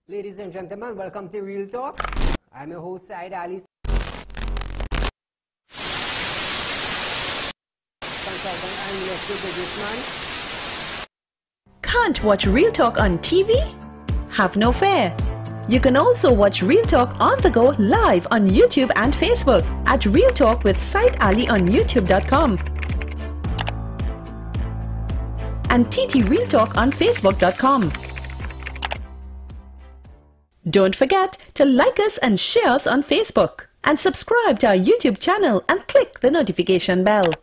Ladies and gentlemen, welcome to Real Talk. I'm your host Saieed Ali, consultant and real estate businessman. Can't watch Real Talk on TV? Have no fear. You can also watch Real Talk on the go live on YouTube and Facebook at Real Talk with Saieed Ali on YouTube.com and TT Real Talk on Facebook.com. Don't forget to like us and share us on Facebook and subscribe to our YouTube channel and click the notification bell.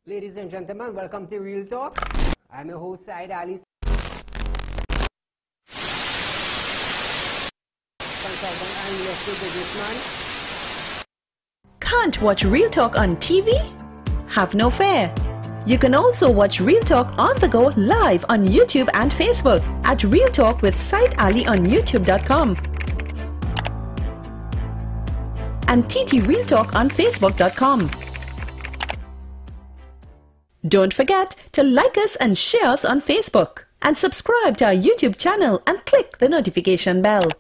Ladies and gentlemen, welcome to Real Talk. I'm your host Saieed Ali, consultant and real estate businessman. Can't watch Real Talk on TV? Have no fear. You can also watch Real Talk on the go live on YouTube and Facebook at Real Talk with Saieed Ali on youtube.com and TT Real Talk on facebook.com. Don't forget to like us and share us on Facebook and subscribe to our YouTube channel and click the notification bell.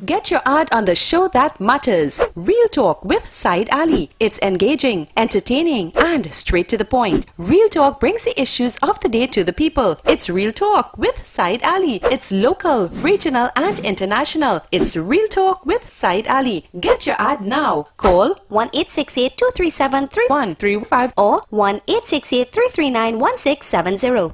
Get your ad on the show that matters. Real Talk with Saieed Ali. It's engaging, entertaining, and straight to the point. Real Talk brings the issues of the day to the people. It's Real Talk with Saieed Ali. It's local, regional, and international. It's Real Talk with Saieed Ali. Get your ad now. Call 1-868-237-3135 or 1-868-339-1670.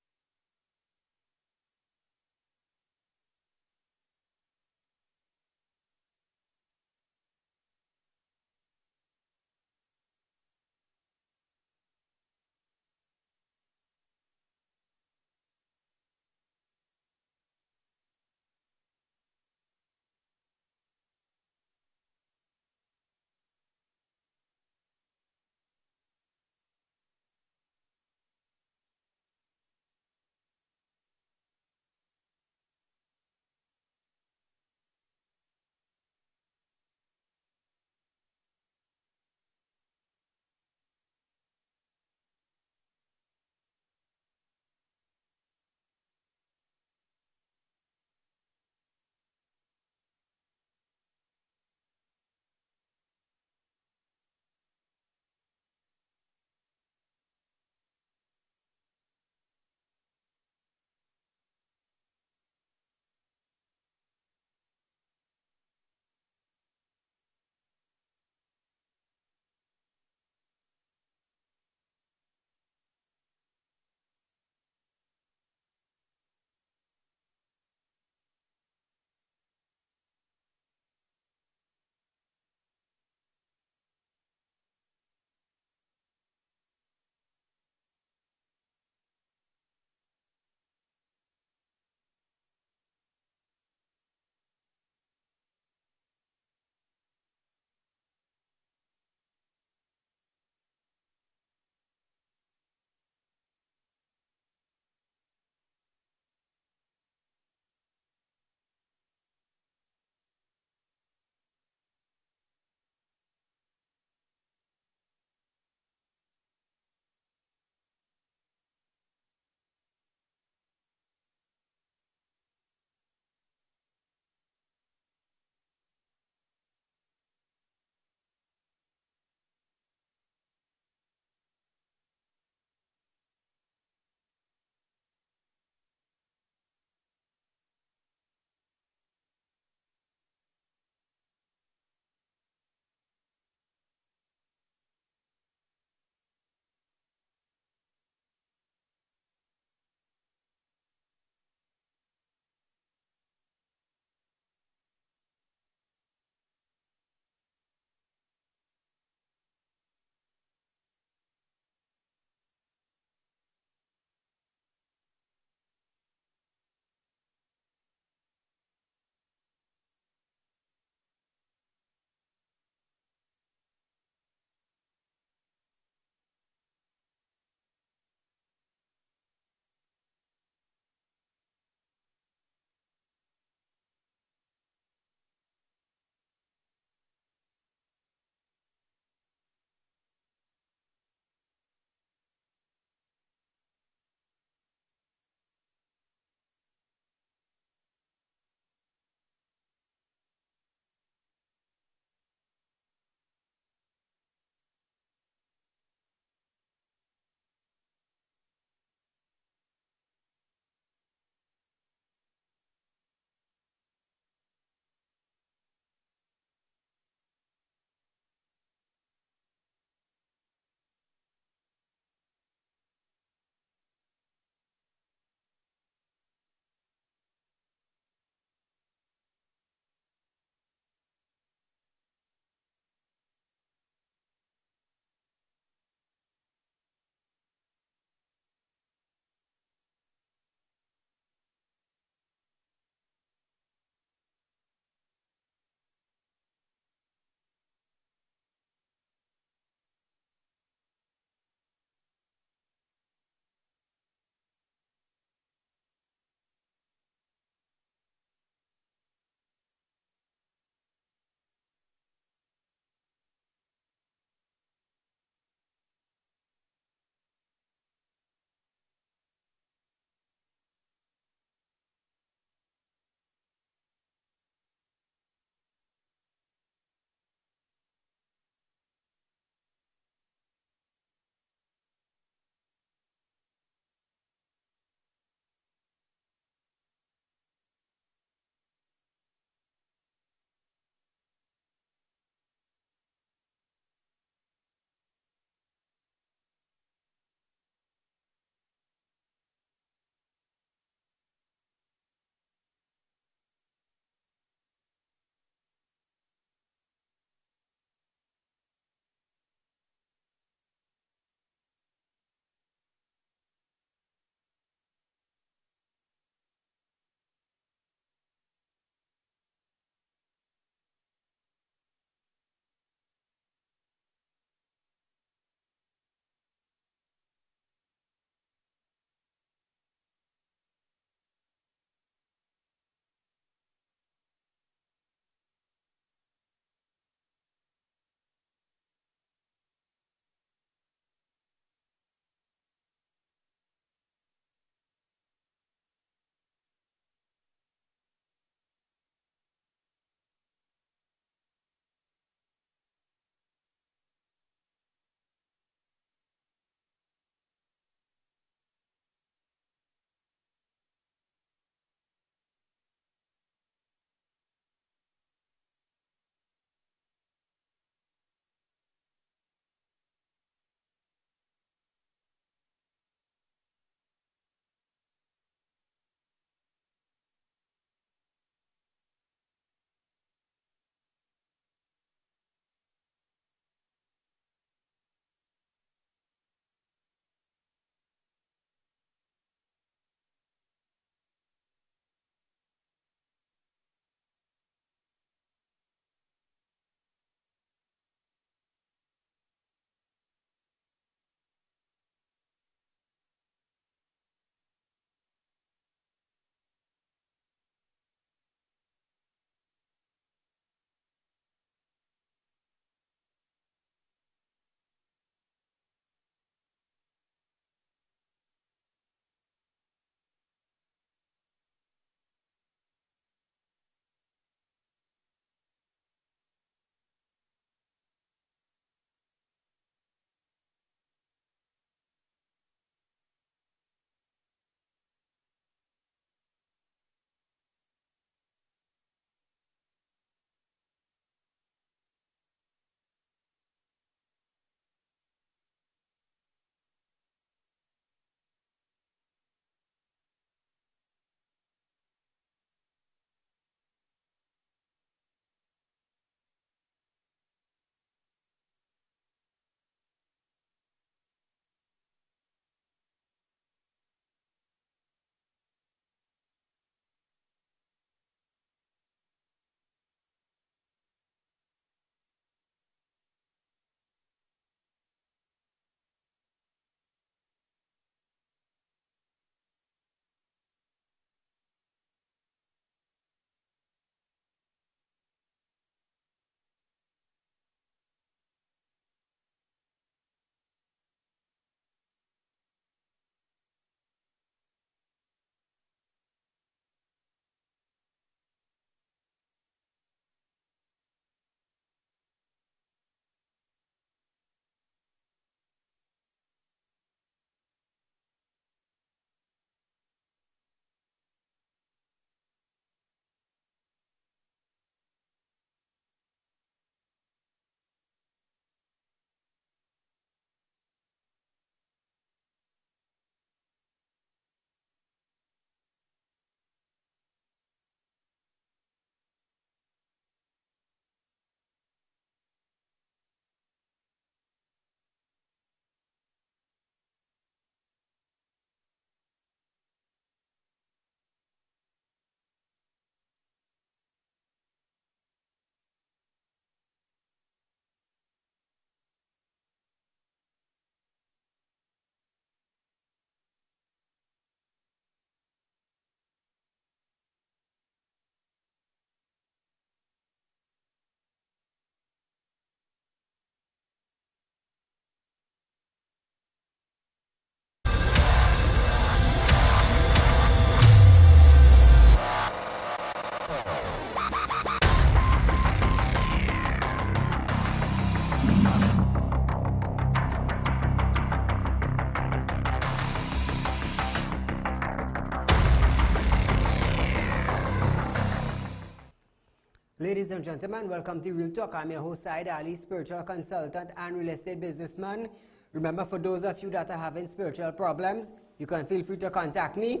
Ladies and gentlemen, welcome to Real Talk. I'm your host, Saieed Ali, spiritual consultant and real estate businessman. Remember, for those of you that are having spiritual problems, you can feel free to contact me.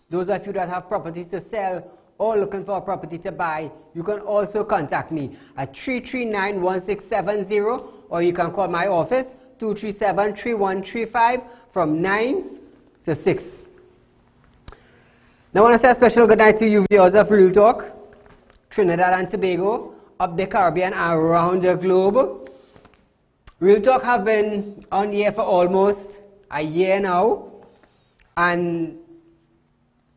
Those of you that have properties to sell or looking for a property to buy, you can also contact me at 339-1670, or you can call my office, 237-3135, from 9 to 6. Now I want to say a special good night to you viewers of Real Talk, Trinidad and Tobago, up the Caribbean and around the globe. Real Talk have been on here for almost a year now, and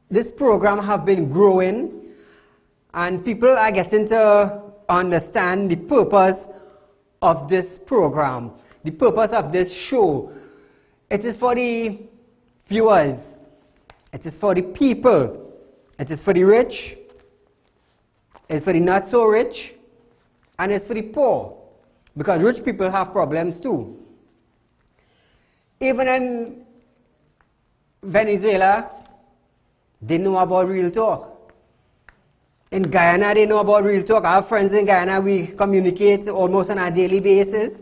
this program have been growing, and people are getting to understand the purpose of this program, the purpose of this show. It is for the viewers, it is for the people, it is for the rich, it's for the not so rich, and it's for the poor, because rich people have problems too. Even in Venezuela, they know about Real Talk. In Guyana, they know about Real Talk. I have friends in Guyana, we communicate almost on a daily basis.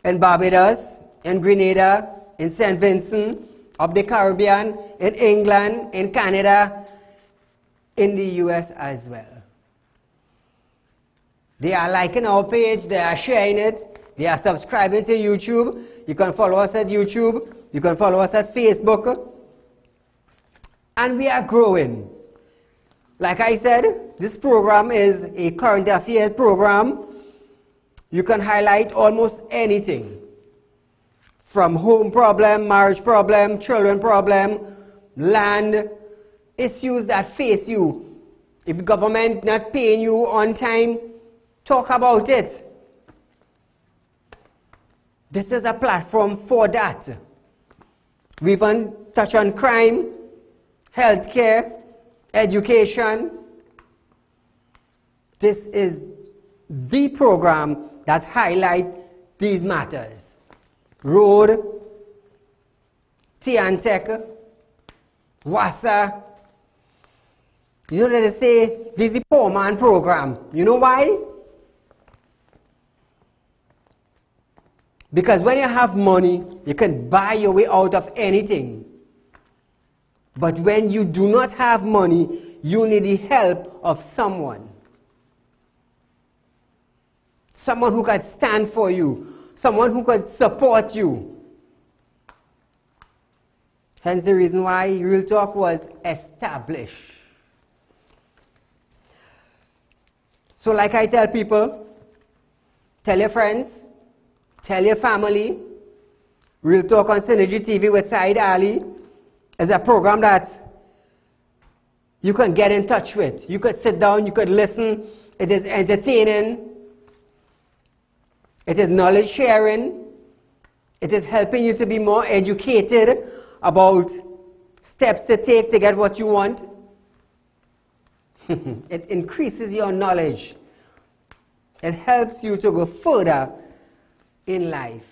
In Barbados, in Grenada, in St. Vincent, up the Caribbean, in England, in Canada, in the US as well. They are liking our page, they are sharing it, they are subscribing to YouTube. You can follow us at YouTube, you can follow us at Facebook. And we are growing. Like I said, this program is a current affairs program. You can highlight almost anything, from home problem, marriage problem, children problem, land, issues that face you. If the government not paying you on time, talk about it. This is a platform for that. We even touch on crime, healthcare, education. This is the program that highlights these matters. Road, tea and tech, WASA. You know that they say this is the poor man program. You know why? Because when you have money, you can buy your way out of anything. But when you do not have money, you need the help of someone. Someone who could stand for you. Someone who could support you. Hence the reason why Real Talk was established. So like I tell people, tell your friends, tell your family. Real Talk on Synergy TV with Saieed Ali is a program that you can get in touch with. You could sit down, you could listen. It is entertaining. It is knowledge sharing. It is helping you to be more educated about steps to take to get what you want. It increases your knowledge. It helps you to go further in life.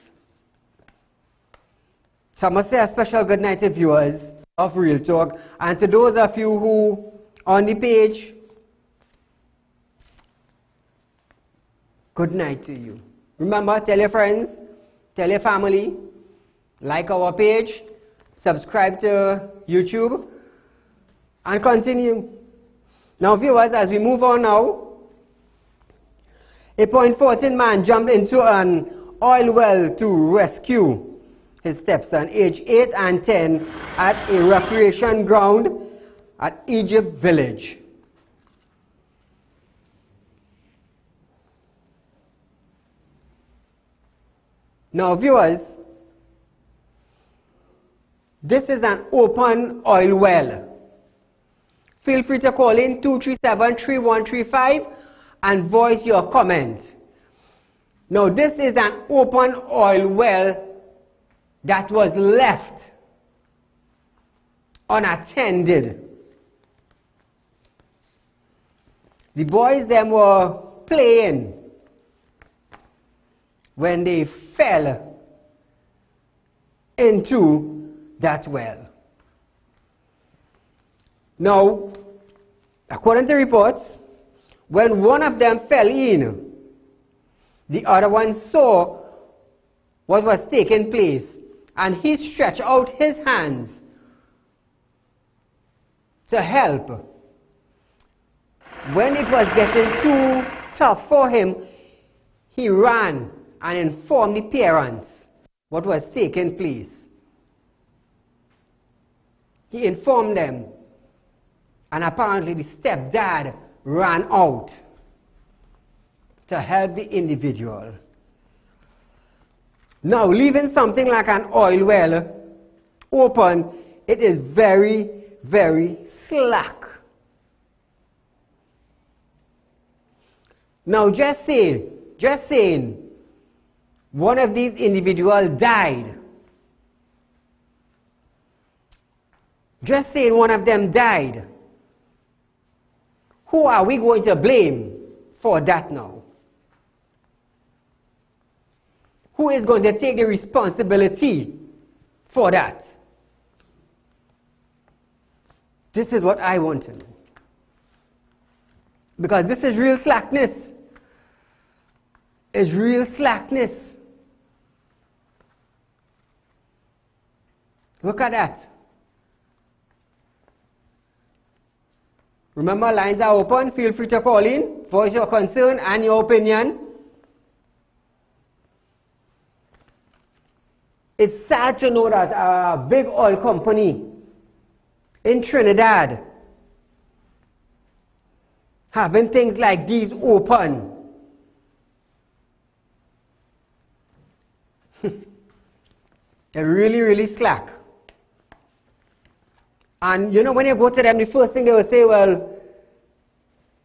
So I must say a special good night to viewers of Real Talk, and to those of you who on the page, good night to you. Remember, tell your friends, tell your family, like our page, subscribe to YouTube, and continue. Now viewers, as we move on now, a .14 man jumped into an oil well to rescue his stepson, aged 8 and 10, at a recreation ground at Egypt Village. Now viewers, this is an open oil well. Feel free to call in 237-3135 and voice your comment. Now this is an open oil well that was left unattended. The boys them were playing when they fell into that well. Now, according to reports, When one of them fell in, the other one saw what was taking place, and he stretched out his hands to help. When it was getting too tough for him, he ran and informed the parents what was taking place. He informed them, and apparently the stepdad ran out to help the individual. Now, leaving something like an oil well open, it is very, very slack. Now, just saying, one of these individuals died. Just saying one of them died. Who are we going to blame for that now? Who is going to take the responsibility for that? This is what I want to know. Because this is real slackness. It's real slackness. Look at that. Remember, lines are open. Feel free to call in, voice your concern and your opinion. It's sad to know that a big oil company in Trinidad having things like these open. They're really, really slack. And you know, when you go to them, the first thing they will say, well,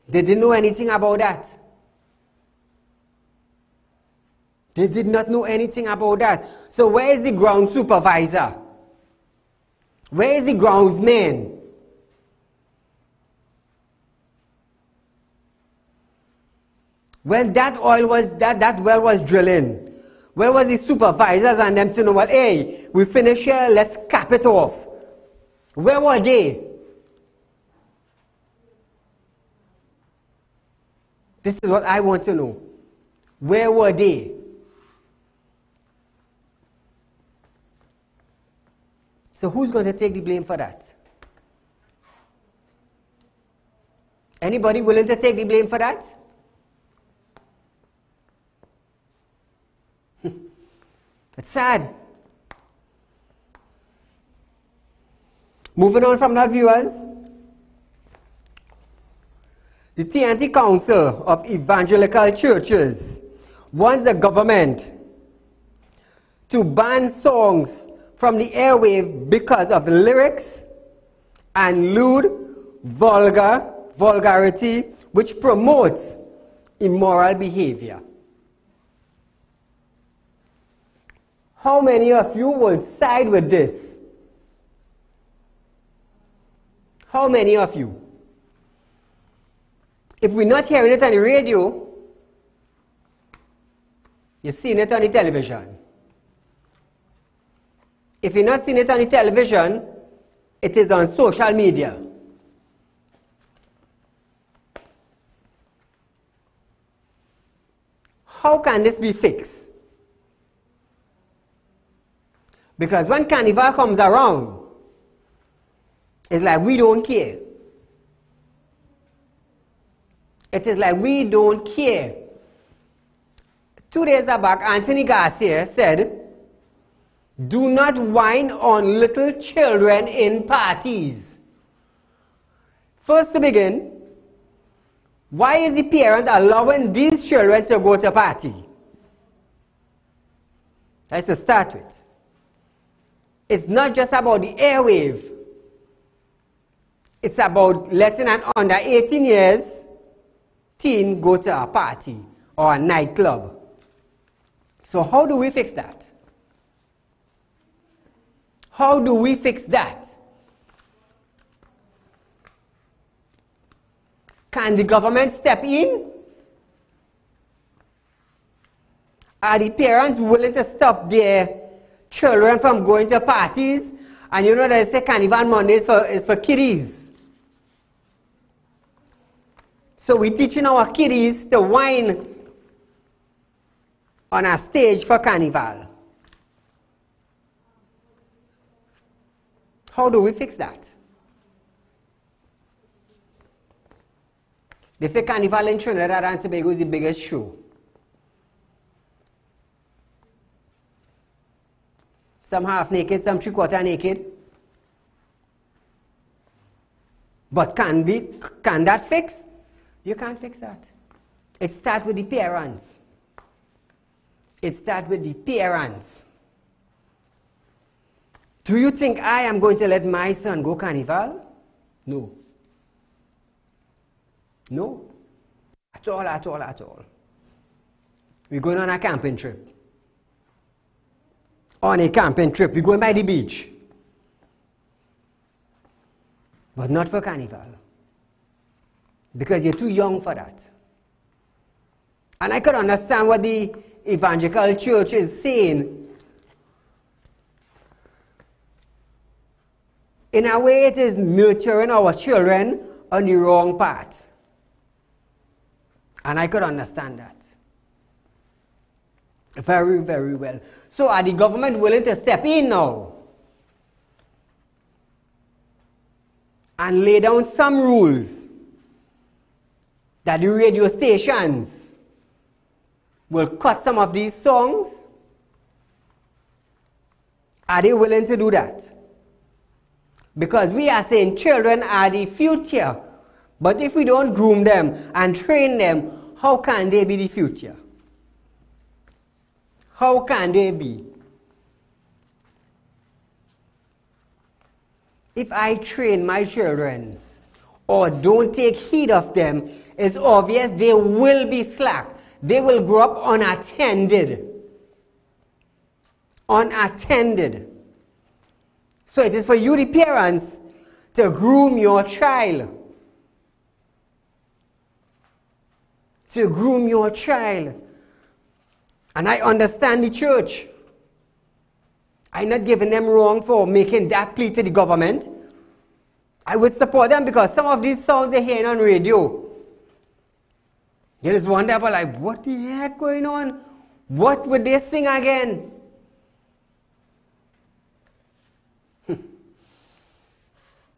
they didn't know anything about that. They did not know anything about that. So where is the ground supervisor? Where is the groundsman? When that oil was, that well was drilling, where was the supervisors and them to know, well, hey, we finish here, let's cap it off. Where were they? This is what I want to know. Where were they? So who's going to take the blame for that? Anybody willing to take the blame for that? It's sad. Moving on from that, viewers. The TNT Council of Evangelical Churches wants the government to ban songs from the airwave because of lyrics and lewd, vulgarity, which promotes immoral behavior. How many of you would side with this? How many of you? If we're not hearing it on the radio, you're seeing it on the television. If you're not seeing it on the television, it is on social media. How can this be fixed? Because when Carnival comes around, it's like we don't care. It is like we don't care. 2 days back, Anthony Garcia said, do not whine on little children in parties. First to begin, why is the parent allowing these children to go to a party? That's to start with. It's not just about the airwave. It's about letting an under 18 years teen go to a party or a nightclub. So how do we fix that? How do we fix that? Can the government step in? Are the parents willing to stop their children from going to parties? And you know they say Carnival Monday is for kiddies. So we're teaching our kiddies to whine on a stage for carnival. How do we fix that? They say carnival in Trinidad and Tobago is the biggest show. Some half naked, some three-quarter naked. But can that fix? You can't fix that. It starts with the parents. It starts with the parents. Do you think I am going to let my son go carnival? No. No. At all, at all, at all. We're going on a camping trip. On a camping trip. We're going by the beach. But not for carnival. Because you're too young for that. And I could understand what the evangelical church is saying. In a way, it is nurturing our children on the wrong path. And I could understand that. Very, very well. So are the government willing to step in now and lay down some rules that the radio stations will cut some of these songs? Are they willing to do that? Because we are saying children are the future. But if we don't groom them and train them, how can they be the future? How can they be? If I train my children or don't take heed of them, it's obvious they will be slack. They will grow up unattended. Unattended. So it is for you, the parents, to groom your child. To groom your child. And I understand the church. I'm not giving them wrong for making that plea to the government. I would support them because some of these songs they're hearing on radio. You just wonder about like, what the heck going on? What would they sing again?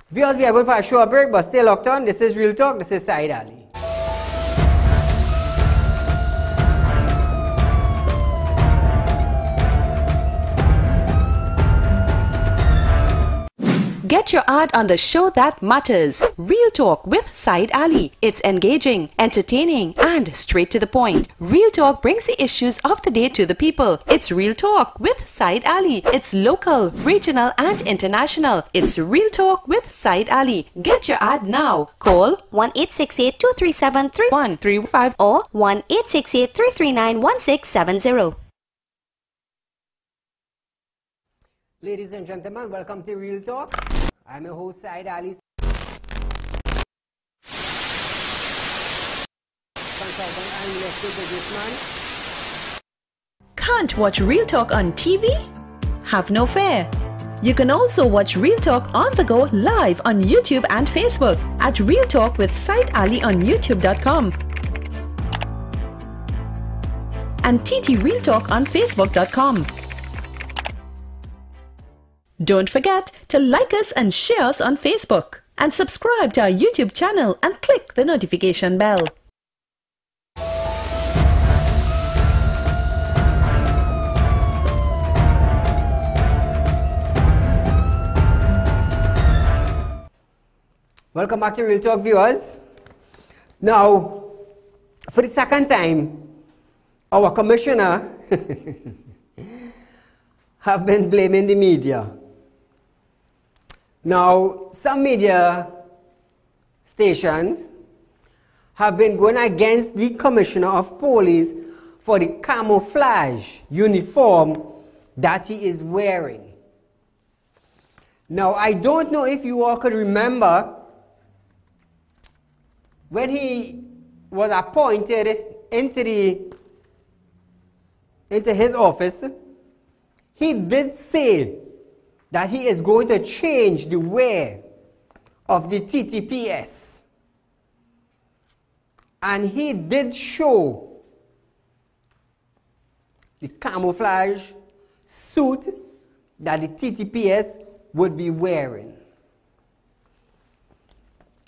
Viewers, we are going for a short break, but stay locked on. This is Real Talk. This is Saieed Ali. Get your ad on the show that matters. Real Talk with Saieed Ali. It's engaging, entertaining, and straight to the point. Real Talk brings the issues of the day to the people. It's Real Talk with Saieed Ali. It's local, regional, and international. It's Real Talk with Saieed Ali. Get your ad now. Call 1-868-237-3135 or 1-868-339-1670. Ladies and gentlemen, welcome to Real Talk. I'm your host, Saieed Ali, consultant and real estate businessman. Can't watch Real Talk on TV? Have no fear. You can also watch Real Talk on the go live on YouTube and Facebook at Real Talk with Saieed Ali on YouTube.com and TT Real Talk on Facebook.com. Don't forget to like us and share us on Facebook and subscribe to our YouTube channel and click the notification bell. Welcome back to Real Talk, viewers. Now, for the second time, our commissioner have been blaming the media. Now, some media stations have been going against the Commissioner of Police for the camouflage uniform that he is wearing. Now, I don't know if you all could remember when he was appointed into his office, he did say that he is going to change the wear of the TTPS. And he did show the camouflage suit that the TTPS would be wearing.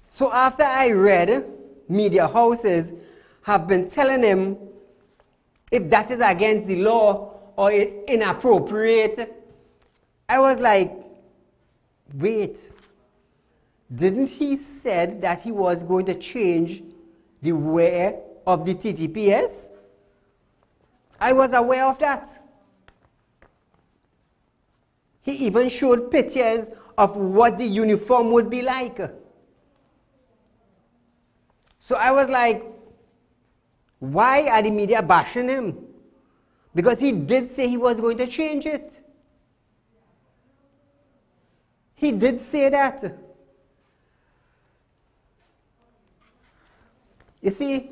So after I read, media houses have been telling him if that is against the law or it's inappropriate, I was like, wait, didn't he said that he was going to change the wear of the TTPS? I was aware of that. He even showed pictures of what the uniform would be like. So I was like, why are the media bashing him? Because he did say he was going to change it. He did say that. You see,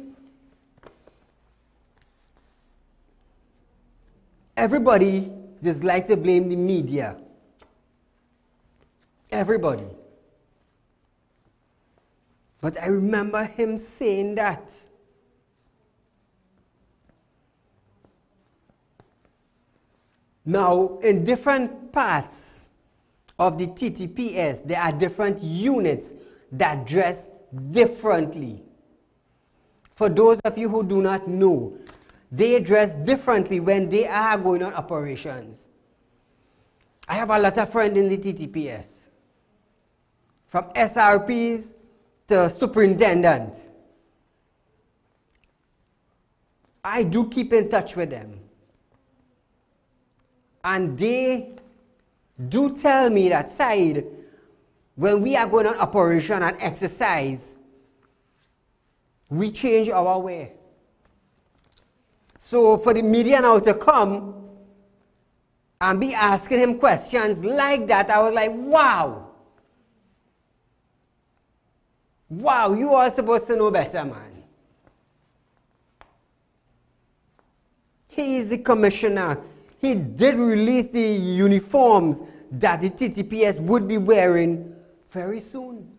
everybody just like to blame the media. Everybody. But I remember him saying that. Now, in different parts of the TTPS, there are different units that dress differently. For those of you who do not know, they dress differently when they are going on operations. I have a lot of friends in the TTPS, from SRPs to superintendents. I do keep in touch with them. And they do tell me that, Saeed, when we are going on operation and exercise, we change our way. So for the media now to come and be asking him questions like that, I was like, wow. Wow, you are supposed to know better, man. He is the commissioner. He did release the uniforms that the TTPS would be wearing very soon.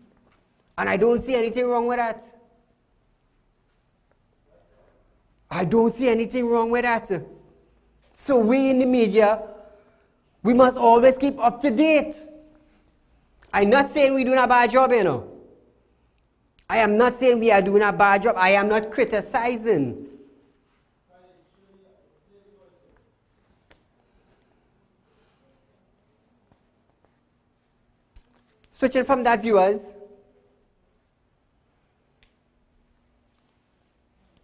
And I don't see anything wrong with that. I don't see anything wrong with that. So we in the media, we must always keep up to date. I'm not saying we're doing a bad job, you know. I am not saying we are doing a bad job. I am not criticizing. Switching from that, viewers,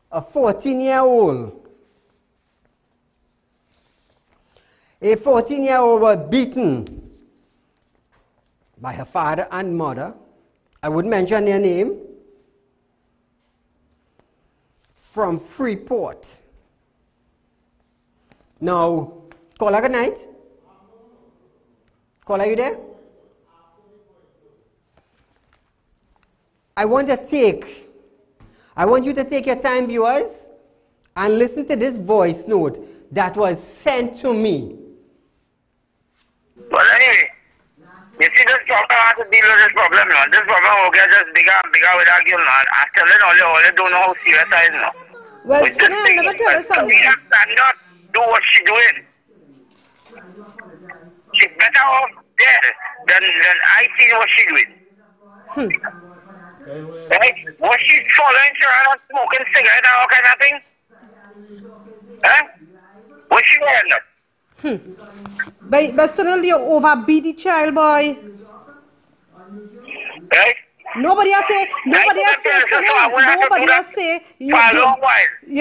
a 14-year-old was beaten by her father and mother. I wouldn't mention their name. From Freeport. Now, caller, good night. Caller, you there? I want you to take your time, viewers, and listen to this voice note that was sent to me. Well, anyway, you see, this problem has to deal with this problem now. This problem will get just bigger and bigger with that girl now. After that, all you don't know how serious I is now. Well, Sunil, let me tell you something. She stand up, do what she doing. She better off there than I see what she doing. Right? Was she following around and smoking cigarettes and all kind of thing? Huh? Was she wearing that? But Sunil, you overbeat the child, boy. Right? Nobody has say, Sunil, nobody has say, you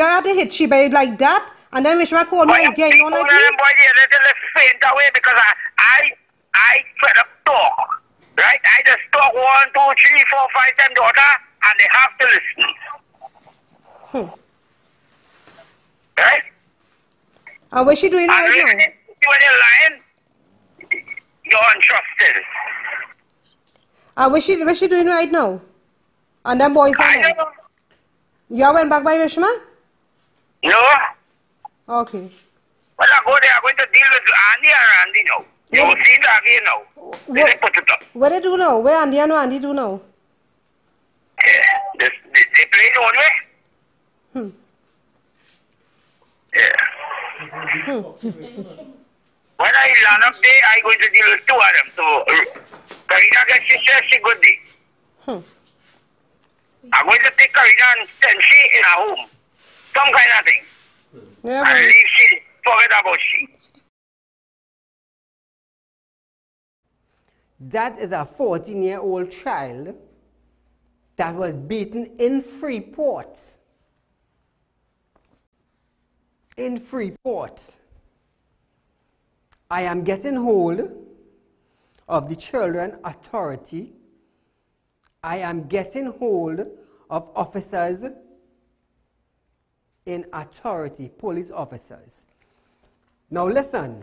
had to hit she by like that, and then Mishma called me again on like me. Boy, they faint away because I try to talk. Right? I just talk 1, 2, 3, 4, 5 times daughter, and they have to listen. Right? And what's she doing right now? When you're lying, you're untrusted. And what's she doing right now? And them boys are there. You went back by Mishma? No. Okay. When I go there, I'm going to deal with Andy and Andy now. You will see that again now. They put it up. What they do now? Where Andy and Andy do now? Yeah, they play the one way. Yeah. When I land up there, I'm going to deal with two of them. So, Karina gets she says she good day. I'm going to take Karina and send she in her home. Some kind of thing. Yeah, And leave she, forget about she. That is a 14-year-old child that was beaten in Freeport. In Freeport. I am getting hold of the Children Authority. I am getting hold of officers in authority, police officers. Now listen,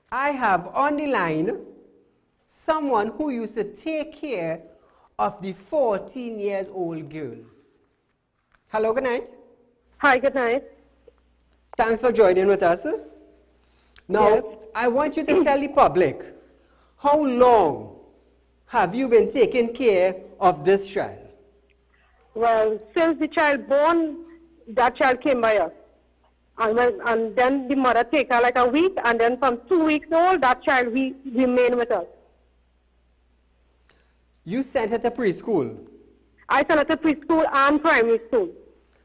I have on the line someone who used to take care of the 14-year-old girl. Hello, good night. Hi, good night. Thanks for joining with us. Now, Yes. I want you to tell the public, how long have you been taking care of this child? Well, since the child born, that child came by us. And then the mother take her like a week, and then from 2 weeks old, that child remained with us. You sent her to preschool. I sent her to preschool and primary school.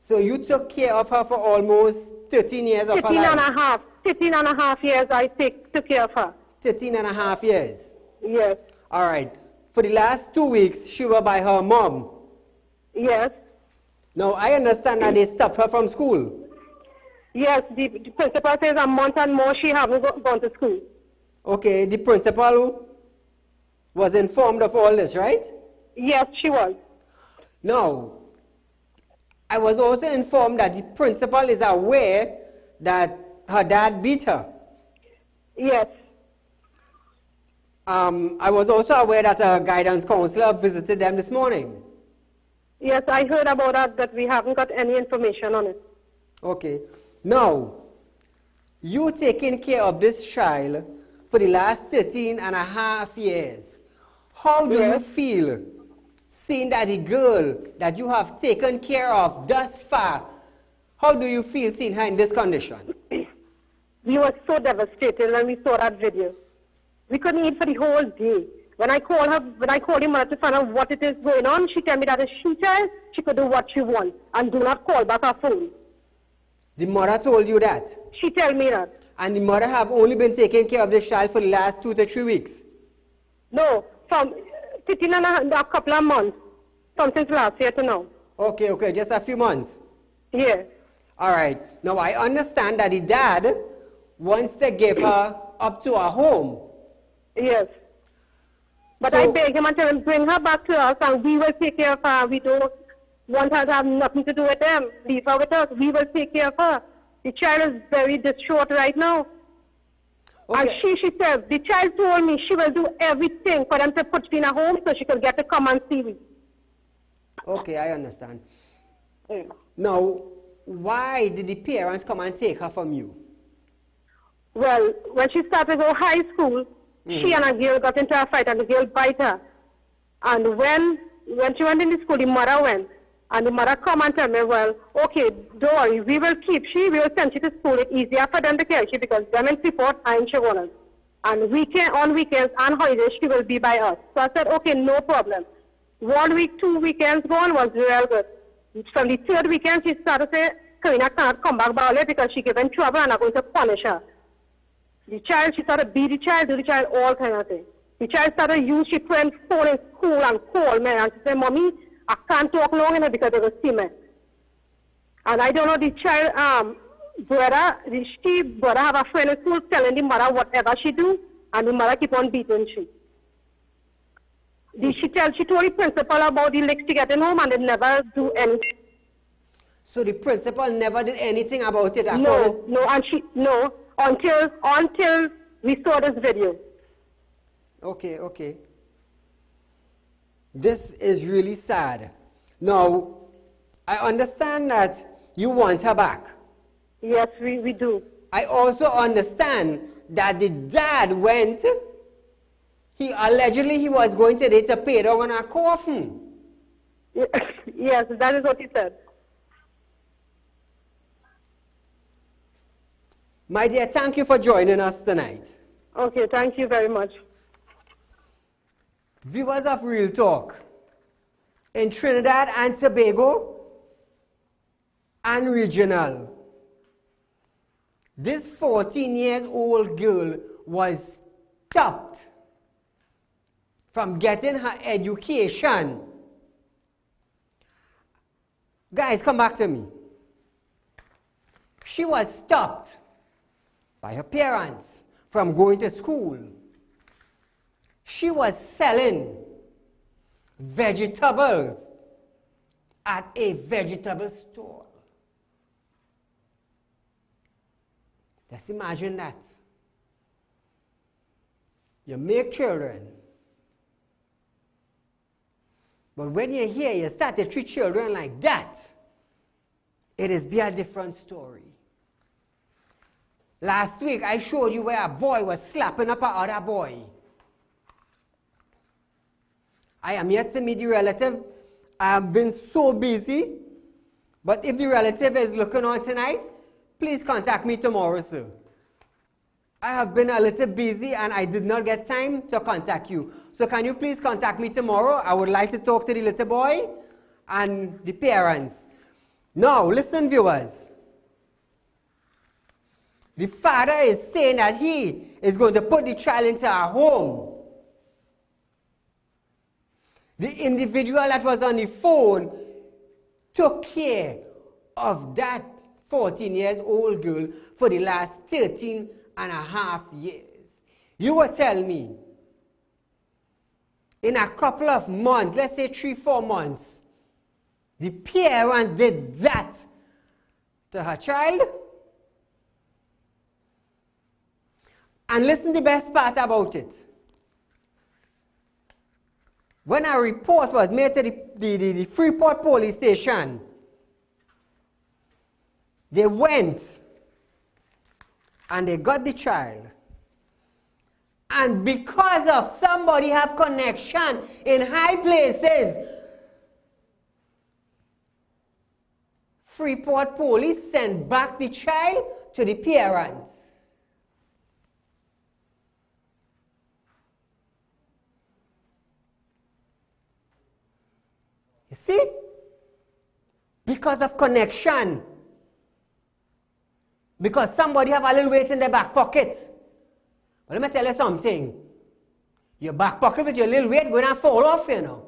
So you took care of her for almost 13 years of her 13 life. and a half. 13 and a half years I took care of her. 13 and a half years. Yes. All right. For the last 2 weeks, she was by her mom. Yes. Now, I understand that they stopped her from school. Yes, the principal says a month and more she haven't gone to school. Okay, the principal was informed of all this, right? Yes, she was. Now, I was also informed that the principal is aware that her dad beat her. Yes. I was also aware that a guidance counselor visited them this morning. Yes, I heard about that, but we haven't got any information on it. Okay. Now, you taking care of this child for the last 13 and a half years. How do you feel seeing that the girl that you have taken care of thus far, how do you feel seeing her in this condition? We were so devastated when we saw that video. We couldn't eat for the whole day. When I called the mother to find out what it is going on, she told me that if she child, she could do what she wants and do not call back her phone. The mother told you that? She told me that. And the mother have only been taking care of this child for the last 2 to 3 weeks? No, from 15 and a couple of months, from since last year to now. Okay, just a few months. Yeah. All right. Now, I understand that the dad wants to give her up to a home. Yes. But So, I beg him and tell him, bring her back to us and we will take care of her. We don't want her to have nothing to do with them. Leave her with us. We will take care of her. The child is very distraught right now. okay. And she says, the child told me she will do everything for them to put me in a home so she can get to come and see me. Okay, I understand. Yeah. Now, why did the parents come and take her from you? Well, when she started to go high school, she and a girl got into a fight and the girl bite her. And when she went into school, the mother went. And the mother come and tell me, well, okay, don't worry, we will send you to school. It's easier for them to care you because them in Freeport are in Chagonas. And on weekends and holidays, she will be by us. So I said, okay, no problem. 1 week, 2 weekends gone was real good. From the third weekend, she started to say, Karina cannot come back by because she given trouble and I'm going to punish her. The child, she started beat the child, do the child all kind of things. The child started use, she put in phone in school and call me and she said, Mommy, I can't talk long enough because they will see me. And I don't know, the child, brother have a friend in school telling the mother whatever she do and the mother keep on beating she. She told the principal about the licks she get in home and they never do anything. So the principal never did anything about it? No, until we saw this video. Okay. This is really sad. Now, I understand that you want her back. Yes, we do. I also understand that the dad went, allegedly he was going to pay down on her coffin. Yes, that is what he said. My dear, thank you for joining us tonight. Okay, thank you very much. Viewers of Real Talk, in Trinidad and Tobago and regional, this 14-year-old girl was stopped from getting her education. Guys, come back to me. She was stopped by her parents from going to school. She was selling vegetables at a vegetable store. Just imagine that. You make children, but when you're here, you start to treat children like that, it is be a different story. Last week, I showed you where a boy was slapping up another boy. I am yet to meet the relative. I have been so busy. But if the relative is looking on tonight, please contact me tomorrow, sir. I have been a little busy and I did not get time to contact you. So can you please contact me tomorrow? I would like to talk to the little boy and the parents. Now, listen, viewers. The father is saying that he is going to put the child into a home. The individual that was on the phone took care of that 14-year-old girl for the last 13 and a half years. You will tell me, in a couple of months, let's say 3-4 months, the parents did that to her child? And listen the best part about it. When a report was made to the Freeport police station, they went and they got the child. And because of somebody have connection in high places, Freeport police sent back the child to the parents. You see? Because of connection. Because somebody have a little weight in their back pocket. But let me tell you something. Your back pocket with your little weight going to fall off, you know.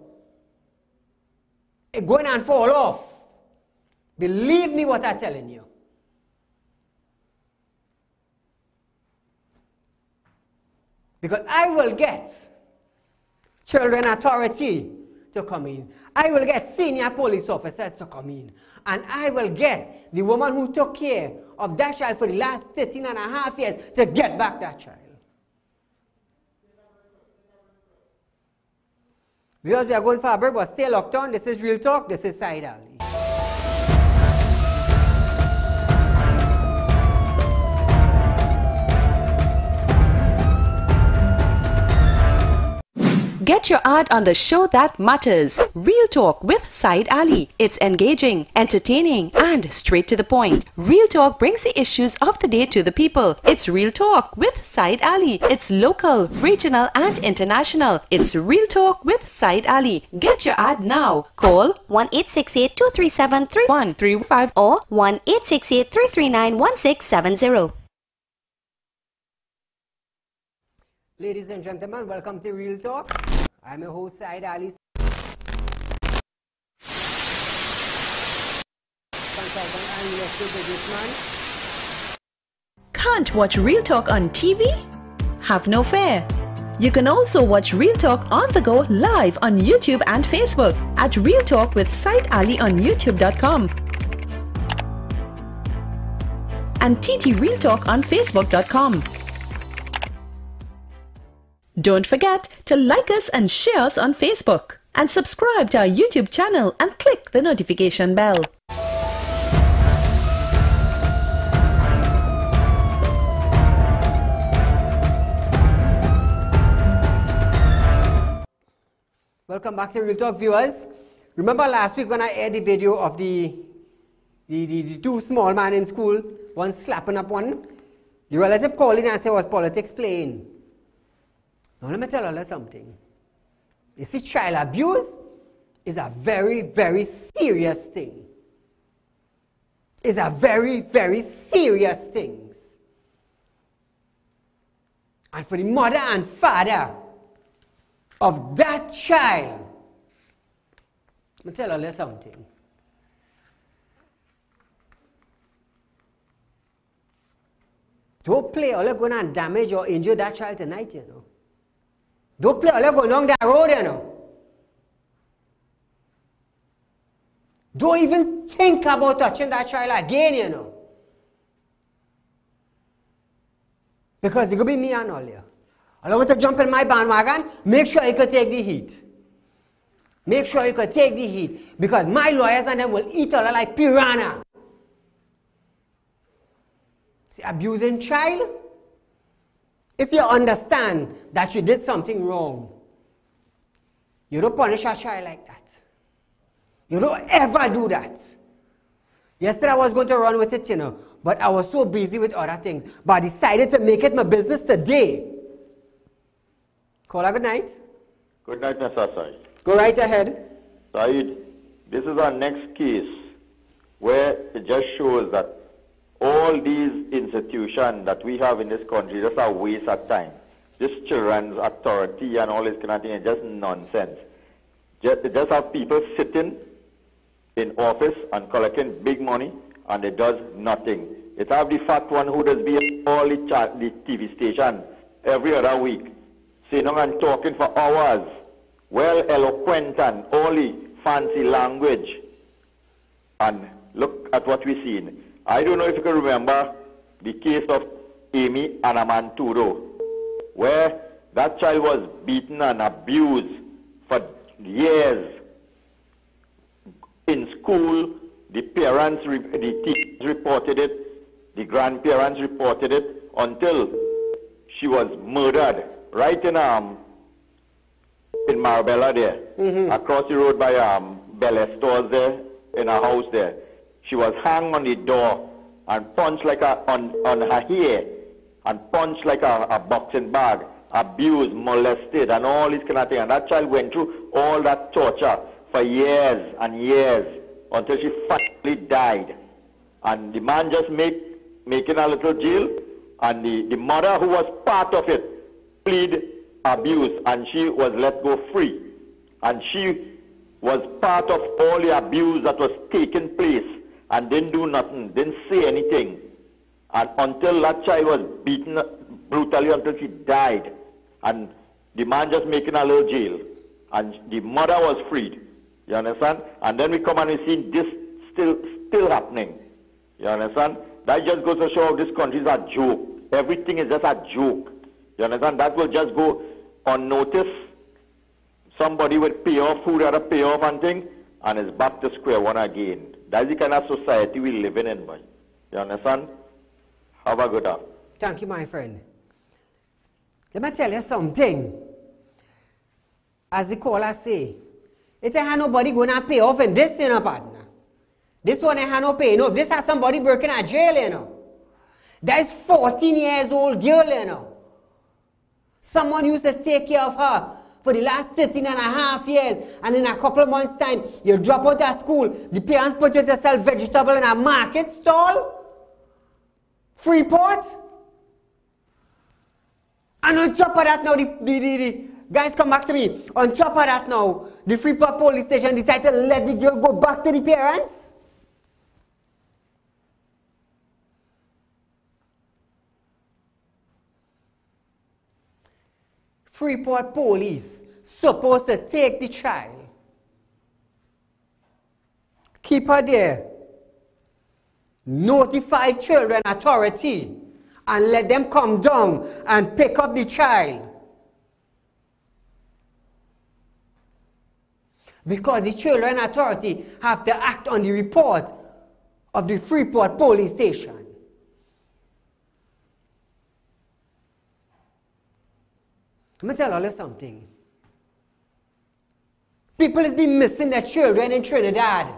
It's going to fall off. Believe me what I'm telling you. Because I will get children authority to come in. I will get senior police officers to come in. And I will get the woman who took care of that child for the last 13 and a half years to get back that child. Because we are going for a break, but stay locked on. This is Real Talk. This is Saieed Ali. Get your ad on the show that matters. Real Talk with Saieed Ali. It's engaging, entertaining, and straight to the point. Real Talk brings the issues of the day to the people. It's Real Talk with Saieed Ali. It's local, regional, and international. It's Real Talk with Saieed Ali. Get your ad now. Call 1-868-237-3135 or 1-868-339-1670. Ladies and gentlemen, welcome to Real Talk. I'm your host, Saieed Ali, consultant and investor businessman. Can't watch Real Talk on TV? Have no fear. You can also watch Real Talk on the go live on YouTube and Facebook at Real Talk with Saieed Ali on YouTube.com and TT Real Talk on Facebook.com. Don't forget to like us and share us on Facebook and subscribe to our YouTube channel and click the notification bell. Welcome back to Real Talk, viewers. Remember last week when I aired the video of the two small men in school, one slapping up one? Your relative called in and said, was politics playing? Now let me tell you something. You see, child abuse is a very, very serious thing. It's a very, very serious thing. And for the mother and father of that child, let me tell you something. Don't play all you're going to damage or injure that child tonight, you know. Don't play all you're going down that road, you know. Don't even think about touching that child again, you know. Because it could be me and all you. I want to jump in my bandwagon, make sure you can take the heat. Make sure you can take the heat. Because my lawyers and them will eat all like piranha. See, abusing child, if you understand that you did something wrong, you don't punish a child like that. You don't ever do that. Yesterday I was going to run with it, you know, but I was so busy with other things. But I decided to make it my business today. Caller, good night. Good night, Mr. Said. Go right ahead. Said, this is our next case where it just shows that all these institutions that we have in this country just a waste of time. This children's authority and all this kind of thing is just nonsense. Just have people sitting in office and collecting big money and it does nothing. It have the fat one who does be on all the TV station every other week, sitting and talking for hours, well eloquent and all the fancy language. And look at what we're seeing. I don't know if you can remember the case of Amy Anamanturo, where that child was beaten and abused for years. In school, the parents, the teachers reported it, the grandparents reported it, until she was murdered right in Marbella there, across the road by Belle Stores there, in her house there. She was hung on the door and punched like on her hair and punched like a boxing bag, abused, molested, and all this kind of thing. And that child went through all that torture for years and years until she finally died. And the man just making a little jail, and the mother who was part of it plead abuse, and she was let go free. And she was part of all the abuse that was taking place and didn't do nothing, didn't say anything. And until that child was beaten brutally until she died. And the man just making a little jail. And the mother was freed. You understand? And then we come and we see this still happening. You understand? That just goes to show how this country is a joke. Everything is just a joke. You understand? That will just go unnoticed. Somebody would pay off, who rather pay off and thing, and it's back to square one again. That's the kind of society we living in, boy. You understand? Have a good day. Thank you, my friend. Let me tell you something. As the caller say, it ain't nobody gonna pay off in this, you know, partner. This one ain't no pay, no. This has somebody working at jail, you know. That is 14 years old girl, you know. Someone used to take care of her for the last 13 and a half years, and in a couple of months' time, you drop out of school, the parents put you to sell vegetable in a market stall, Freeport, and on top of that now, the guys come back to me, on top of that now, the Freeport police station decided to let the girl go back to the parents. Freeport police supposed to take the child, keep her there, notify children authority, and let them come down and pick up the child. Because the children authority have to act on the report of the Freeport police station. Let me tell you something. People has been missing their children in Trinidad.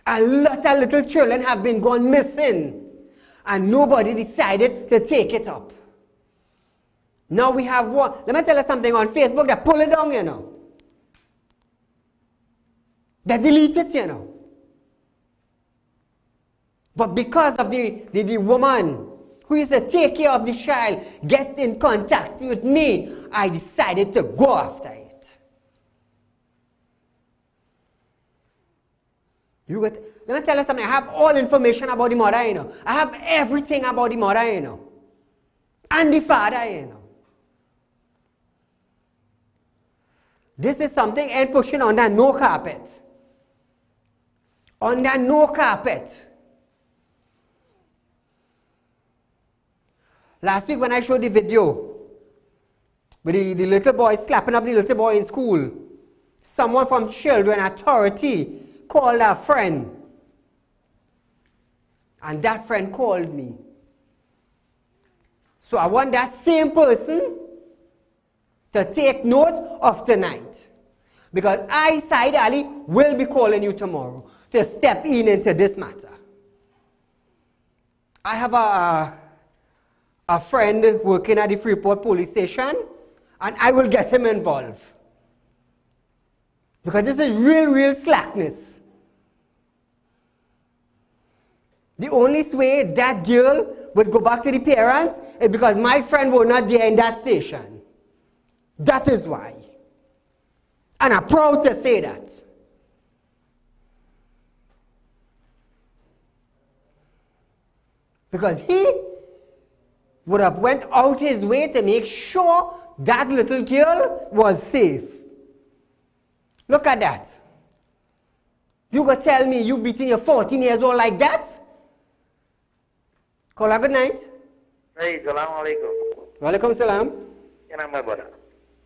A lot of little children have been gone missing. and nobody decided to take it up. Now we have one. Let me tell you something on Facebook. They pull it down, you know. They delete it, you know. But because of the woman who is to take care of the child, get in contact with me, I decided to go after it. Let me tell you something. I have all information about the mother, you know. I have everything about the mother, you know. And the father, you know. This is something and pushing under no carpet. Under no carpet. Last week when I showed the video with the little boy slapping up the little boy in school, someone from Children Authority called a friend. And that friend called me. So I want that same person to take note of tonight. Because I, Saieed Ali, will be calling you tomorrow to step in into this matter. I have a friend working at the Freeport police station, and I will get him involved. Because this is real slackness. The only way that girl would go back to the parents is because my friend was not there in that station. That is why. And I'm proud to say that. Because he would have went out his way to make sure that little girl was safe. Look at that. You go tell me you beating your 14 years old like that? Call good night. Hey, salam alaikum. Walaikum salam. My brother.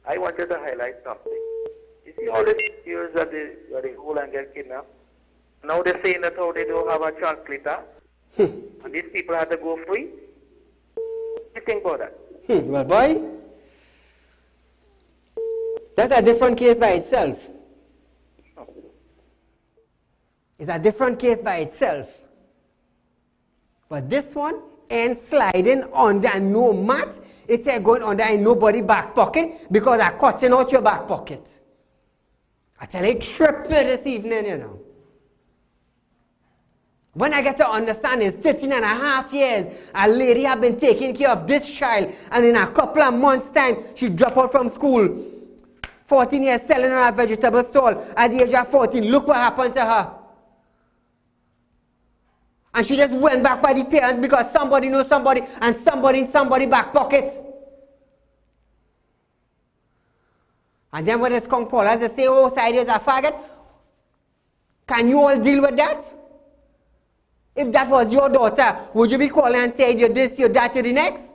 I wanted to highlight something. You see all the years that they hold and get kidnapped? Now they're saying that how they don't have a translator. And these people have to go free. What do you think about that? Well, boy, that's a different case by itself. It's a different case by itself. But this one ain't sliding under no mat. It's going under in nobody's back pocket because I'm cutting out your back pocket. I tell you, it tripped me this evening, you know. When I get to understand it's 13 and a half years, a lady have been taking care of this child, and in a couple of months' time, she dropped out from school. 14 years selling her a vegetable stall. At the age of 14, look what happened to her. And she just went back by the parents because somebody knows somebody, and somebody in somebody's back pocket. And then when it's come callers, they say, oh, Saieed is a faggot. Can you all deal with that? If that was your daughter, would you be calling and saying you're this, you're that, you're the next?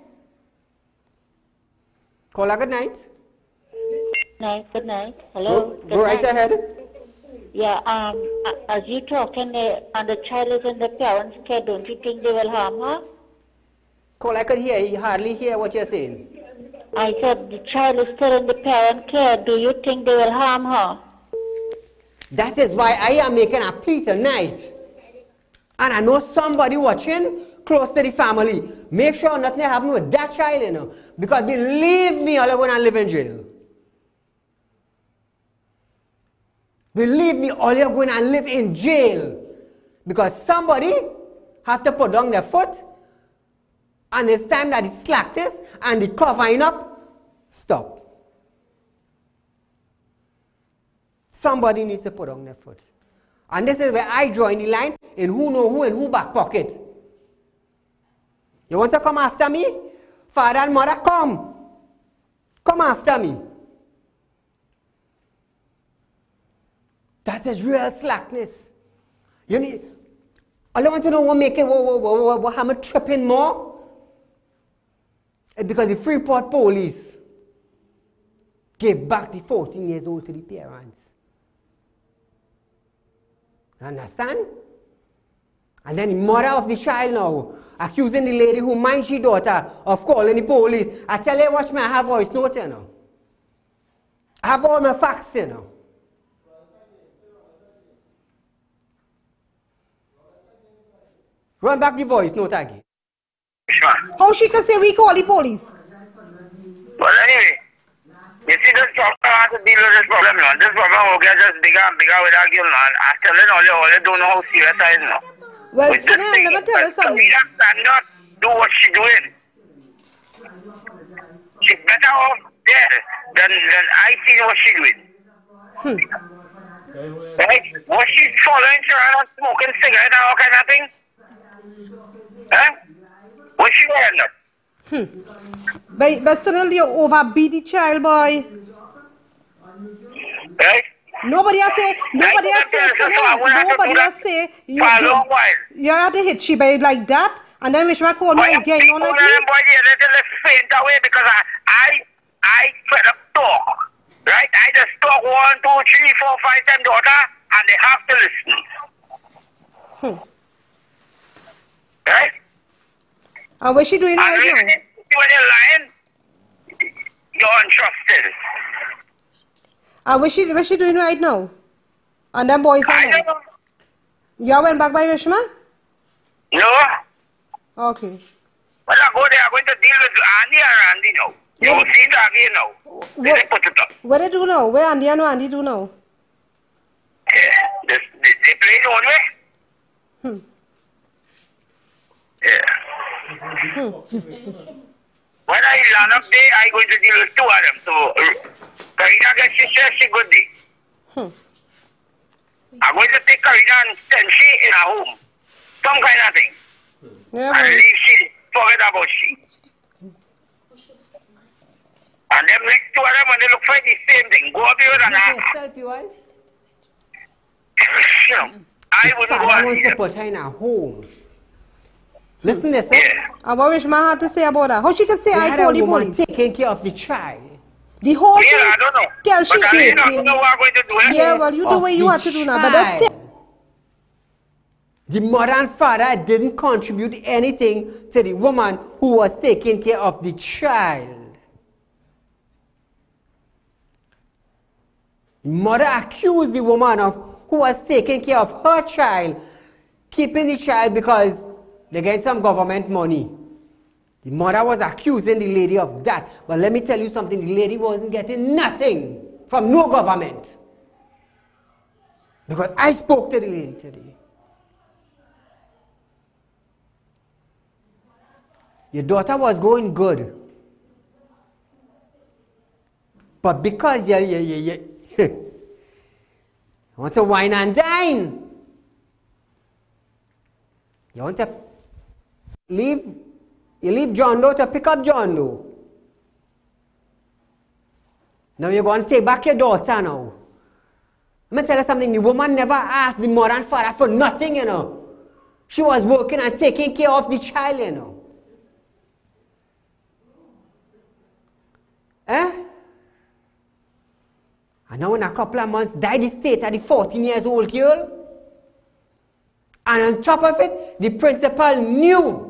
Call her good night. Good night. Hello. Go right ahead. Yeah, as you talking and the child is in the parents' care, don't you think they will harm her? Call, I could hardly hear what you're saying. I said the child is still in the parent care. Do you think they will harm her? That is why I am making a plea tonight. And I know somebody watching close to the family. Make sure nothing happens with that child, you know. Because believe me, all are going to live in jail. Believe me, all you're going to live in jail. Because somebody have to put down their foot. And it's time that the slackness and the covering up stop. Somebody needs to put down their foot. And this is where I join the line in who know who and who back pocket. You want to come after me? Father and mother, come. Come after me. That is real slackness. You need, all I want to know what make it, what am I tripping more? It's because the Freeport police gave back the 14 years old to the parents. Understand? And then the mother of the child now accusing the lady who minds she daughter of calling the police. I tell you, watch me, I have voice note, you know. I have all my facts, you know. Run back the voice note again. man. How she can say we call the police? Well, anyway, you see this problem, I have to deal with this problem, man. This problem will get just bigger and bigger with that girl, man. I'm telling all you don't know how serious I is now. Well, With this Sunil, thing, let me tell you something. Karina cannot do what she doing. She's better off there than I see what she doing. Right? Was she following around smoking cigarettes and all kind of thing? Huh? Was she doing that? But Sunil, you overbeat the child, boy. Right? Nobody else say, Sunil, nobody else say, you have to hit she by like that, and then Mishma call me again, you know like me? Let's faint away because I fed up talk. Right? I just talk 1, 2, 3, 4, 5 times daughter, and they have to listen. Right? And what's she doing right now? When you're lying, you're untrusted. And what's she doing right now? And them boys are there. You went back by Mishma? No. Okay. When I go there, I'm going to deal with Andy and Randy now. You will see it again now. They put it up. What they do now? Where Andy and Andy do now? Yeah. They play their own way. Yeah. When I land up there, I'm going to deal with 2 of them. So, Karina gets she good day. I'm going to take Karina and send she in her home. Some kind of thing. Yeah, and leave she, forget about she. And them next 2 of them, when they look for the same thing, go up here and I wouldn't go Father out wants here. to put her in her home. Listen this, Yeah. And what Mishma had to say about that? How she could say I call the police? taking care of the child. The whole thing. Yeah, I don't know. Tell she But I don't know what I'm going to do. Eh? Yeah, well, you do what you have to do now, but that's still. The mother and father didn't contribute anything to the woman who was taking care of the child. The mother accused the woman of who was taking care of her child, keeping the child because they get some government money. The mother was accusing the lady of that. But let me tell you something, the lady wasn't getting nothing from no government. Because I spoke to the lady today. Your daughter was going good. But because you want to wine and dine. You want to leave John Doe to pick up John Doe. Now you're going to take back your daughter now. Let me tell you something, the woman never asked the mother and father for nothing, you know. She was working and taking care of the child, you know. And now in a couple of months, died the state of the 14-year-old girl. And on top of it, the principal knew.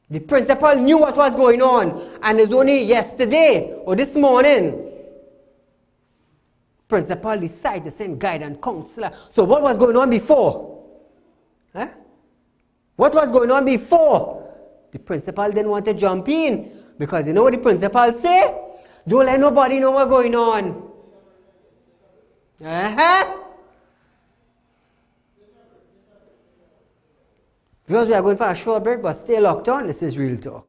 The principal knew what was going on. And it's only yesterday or this morning, principal decided to send guide and counselor. So what was going on before? What was going on before? The principal didn't want to jump in. Because you know what the principal say? Don't let nobody know what's going on. Because we are going for a short break, but stay locked on. This is Real Talk.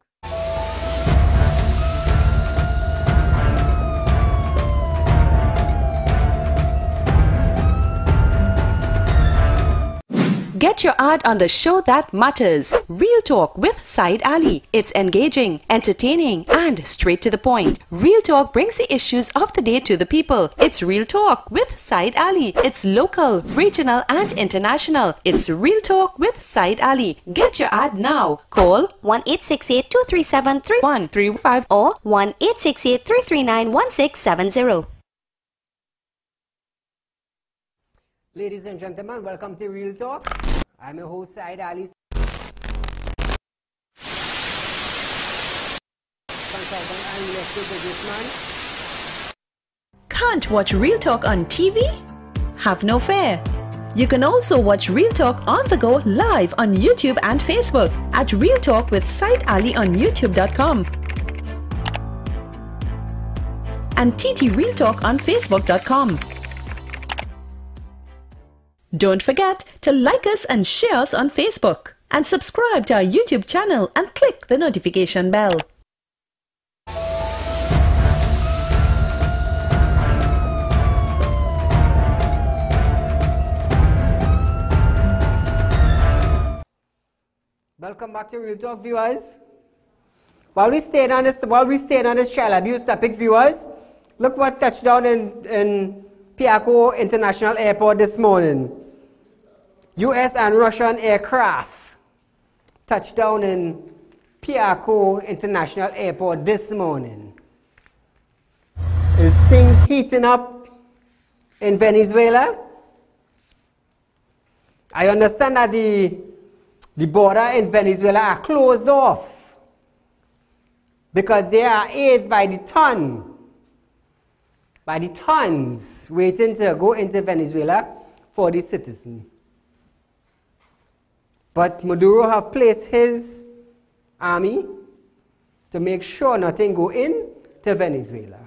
Get your ad on the show that matters. Real Talk with Saieed Ali. It's engaging, entertaining, and straight to the point. Real Talk brings the issues of the day to the people. It's Real Talk with Saieed Ali. It's local, regional, and international. It's Real Talk with Saieed Ali. Get your ad now. Call 1-868-237-3135 or 1-868-339-1670. Ladies and gentlemen, welcome to Real Talk. I'm your host, Saieed Ali. Consultant and investor businessman. Can't watch Real Talk on TV? Have no fear. You can also watch Real Talk on the go live on YouTube and Facebook at Real Talk with Saieed Ali on youtube.com and TT Real Talk on facebook.com. Don't forget to like us and share us on Facebook and subscribe to our YouTube channel and click the notification bell. Welcome back to Real Talk, viewers. While we stayed on this child abuse topic, viewers, look what touched down in Piako International Airport this morning. U.S. and Russian aircraft touched down in Piako International Airport this morning. Is things heating up in Venezuela? I understand that the border in Venezuela are closed off because there are aids by the tons waiting to go into Venezuela for the citizens. But Maduro have placed his army to make sure nothing go in to Venezuela.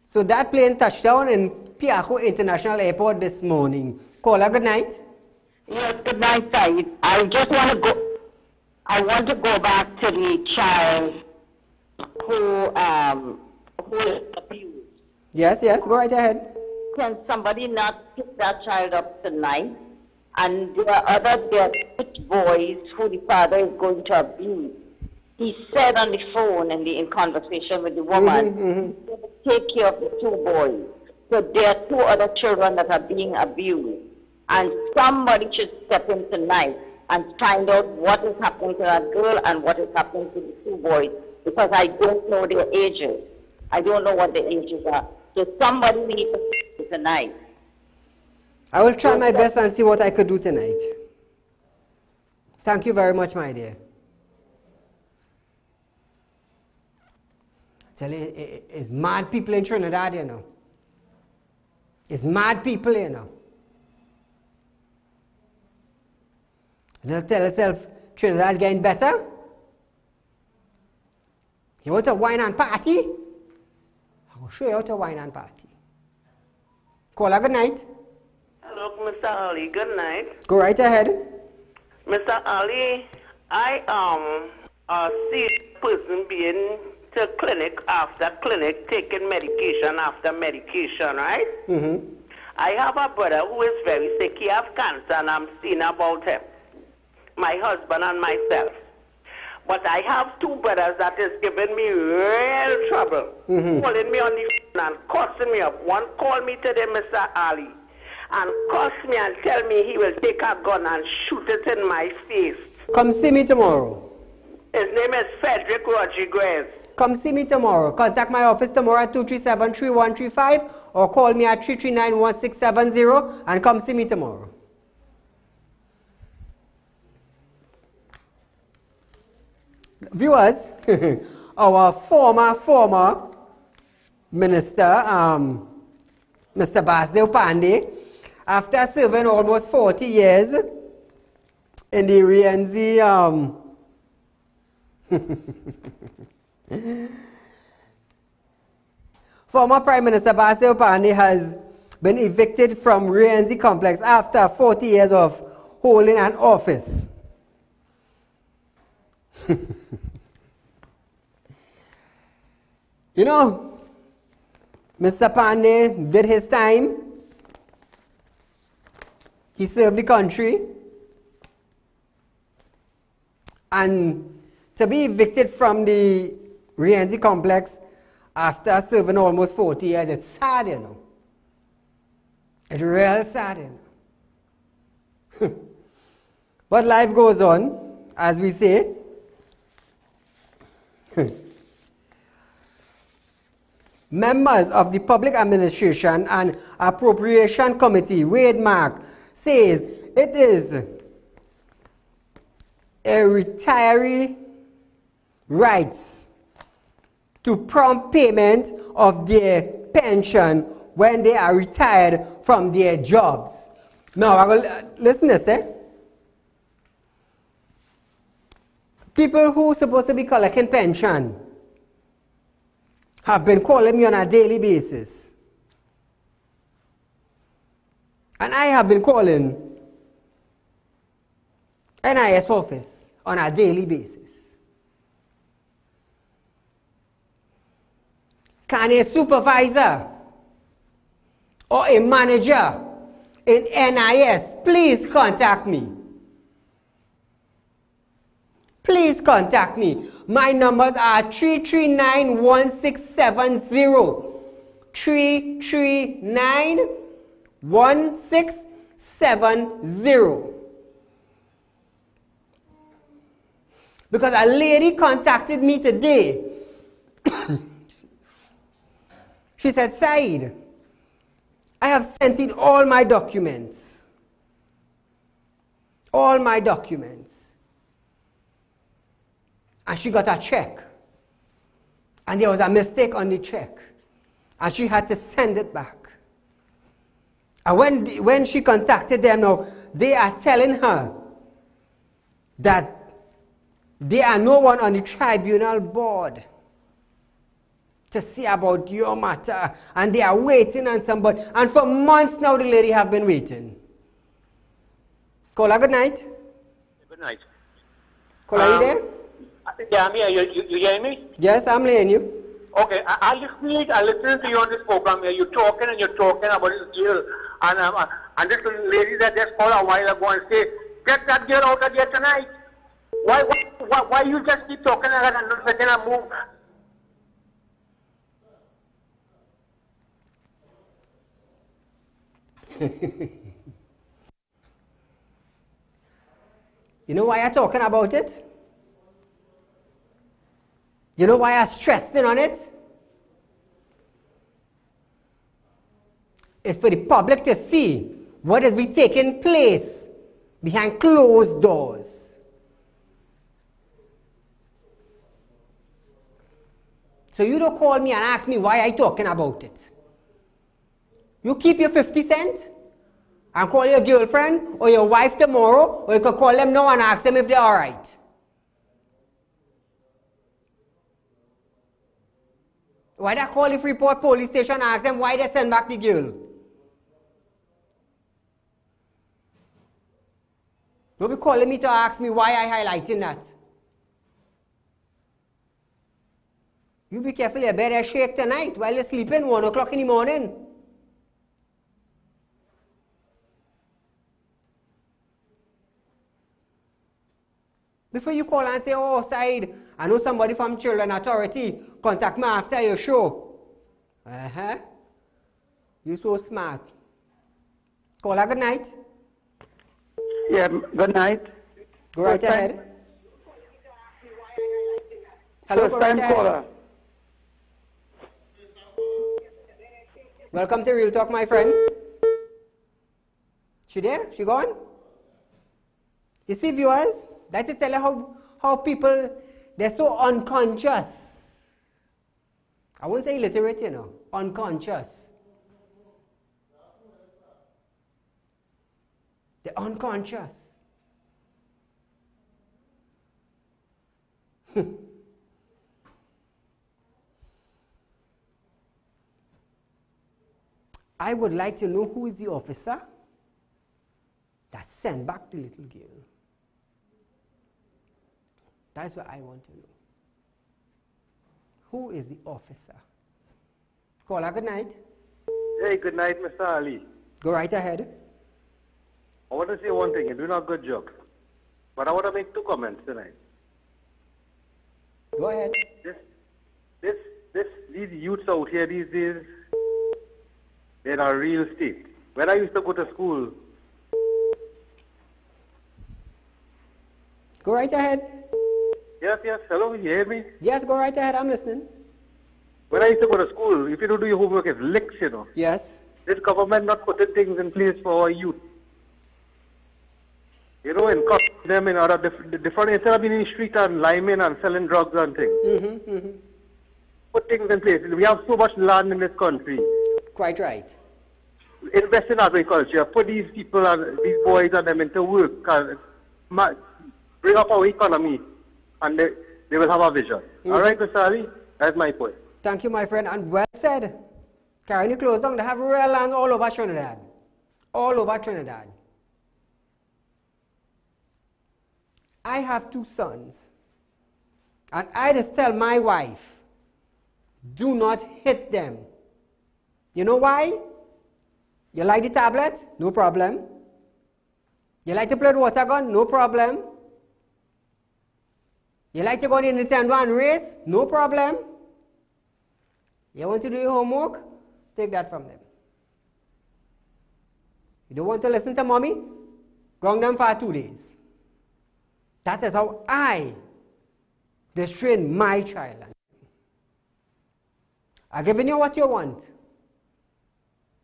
So that plane touched down in Piako International Airport this morning. Caller, good night. Yes, good night, Saeed. I want to go back to the child who is abused. Yes, go right ahead. Can somebody not pick that child up tonight? And there are boys who the father is going to abuse. He said on the phone in conversation with the woman, he will take care of the two boys. So there are two other children that are being abused. And somebody should step in tonight and find out what is happening to that girl and what is happening to the two boys. Because I don't know their ages. I don't know what their ages are. So somebody needs to step in tonight. I will try my best and see what I could do tonight. Thank you very much, my dear. I tell you, it's mad people in Trinidad, you know. It's mad people, you know. And you tell yourself, Trinidad getting better? You want to wine and party? I will show you how to wine and party. Caller, good night. Hello, Mr. Ali. Good night. Go right ahead. Mr. Ali, I see a person being to clinic after clinic, taking medication after medication, right? I have a brother who is very sick. He has cancer, and I'm seeing about him. My husband and myself. But I have two brothers that is giving me real trouble. Calling me on the phone and cussing me up. One called me today, Mr. Ali, and cuss me and tell me he will take a gun and shoot it in my face. Come see me tomorrow. His name is Frederick Rodriguez. Come see me tomorrow. Contact my office tomorrow at 237-3135 or call me at 339-1670 and come see me tomorrow. Viewers, our former minister, Mr. Basdeo Pandey, after serving almost 40 years in the Rienzi, former Prime Minister Basdeo Pandey has been evicted from Rienzi complex after 40 years of holding an office. You know, Mr. Pandey did his time. He served the country. And to be evicted from the Rienzi complex after serving almost 40 years, it's sad, you know. It's real sad, you know. But life goes on, as we say. Members of the Public Administration and Appropriation Committee, Wade Mark, says it is a retiree rights to prompt payment of their pension when they are retired from their jobs. Now, I will listen to this, People who are supposed to be collecting pension have been calling me on a daily basis. And I have been calling NIS office on a daily basis. Can a supervisor or a manager in NIS please contact me? Please contact me. My numbers are 339-1670. 339-1670. Because a lady contacted me today. She said, Saeed, I have sent in all my documents. All my documents. And she got a check. And there was a mistake on the check. And she had to send it back. And when she contacted them now, they are telling her that there are no one on the tribunal board to see about your matter. And they are waiting on somebody. And for months now, the lady have been waiting. Kola, good night. Good night. Kola, you there? Yeah, I'm here. You hear me? Yes, I'm hearing you. Okay, I listen to you on this program here. You're talking about this girl. And this lady that just called a while ago and say, get that girl out of here tonight. Why you just keep talking like that and not letting her move? You know why I'm talking about it? You know why I stressed in on it? It's for the public to see what has been taking place behind closed doors. So you don't call me and ask me why I'm talking about it. You keep your 50 cents and call your girlfriend or your wife tomorrow, or you could call them now and ask them if they're all right. Why they call the Freeport police station and ask them why they send back the girl? Don't be calling me to ask me why I highlighting that. You be careful, you better shake tonight while you're sleeping 1 o'clock in the morning. Before you call and say, oh, Saeed, I know somebody from Children Authority, contact me after your show. You're so smart. Call her good night. Yeah, good night. Go right ahead. Hello, go right ahead. Caller. Welcome to Real Talk, my friend. She there? She gone? You see, viewers? That to tell you how people, they're so unconscious. I won't say illiterate, you know, unconscious. They're unconscious. I would like to know who is the officer that sent back the little girl. That's what I want to know. Who is the officer? Caller, good night. Hey, good night, Mr. Ali. Go right ahead. I want to say one thing. You're doing a good job. But I want to make 2 comments tonight. Go ahead. These youths out here these days, they're in a real state. When I used to go to school. Go right ahead. Yes, hello, you hear me? Yes, go right ahead, I'm listening. When I used to go to school, if you don't do your homework, it's licks, you know. Yes. This government not putting things in place for our youth. You know, and cut them in other different, instead of being in the street and liming and selling drugs and things. Put things in place. We have so much land in this country. Quite right. Invest in agriculture, put these people and these boys and them into work, and bring up our economy, and they will have a vision. All right, Mr. Ali? That's my point. Thank you, my friend, and well said. Carrying the clothes down, they have real land all over Trinidad. All over Trinidad. I have 2 sons, and I just tell my wife, do not hit them. You know why? You like the tablet? No problem. You like to play the water gun? No problem. You like to go on the Nintendo and race? No problem. You want to do your homework? Take that from them. You don't want to listen to mommy? Ground them for 2 days. That is how I train my child. I've given you what you want.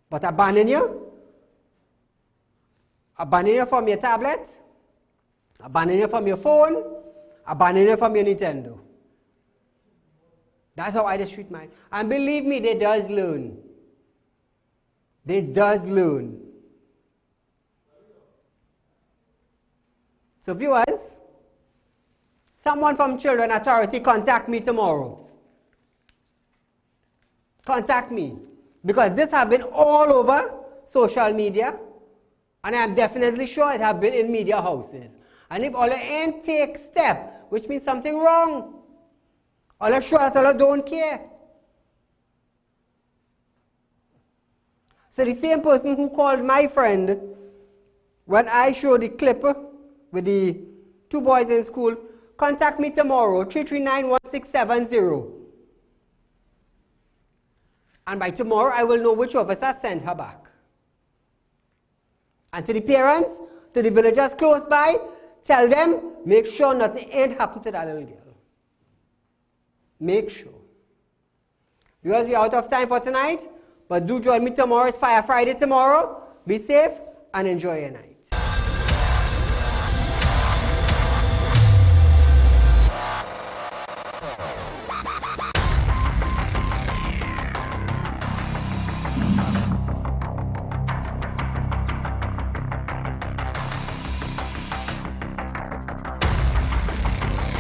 But I ban you. I ban you from your tablet. I ban you from your phone. I ban you from your Nintendo. That's how I just treat mine. And believe me, they does learn. They does learn. So viewers, someone from Children Authority contact me tomorrow. Contact me. Because this has been all over social media. And I am definitely sure it has been in media houses. And if all you ain't take step, which means something wrong, all you sure that all you don't care. So the same person who called my friend when I showed the clip with the 2 boys in school, contact me tomorrow, 339-1670. And by tomorrow, I will know which officer sent her back. And to the parents, to the villagers close by, tell them, make sure nothing ain't happened to that little girl. Make sure. Because we're out of time for tonight, but do join me tomorrow. It's Fire Friday tomorrow. Be safe and enjoy your night.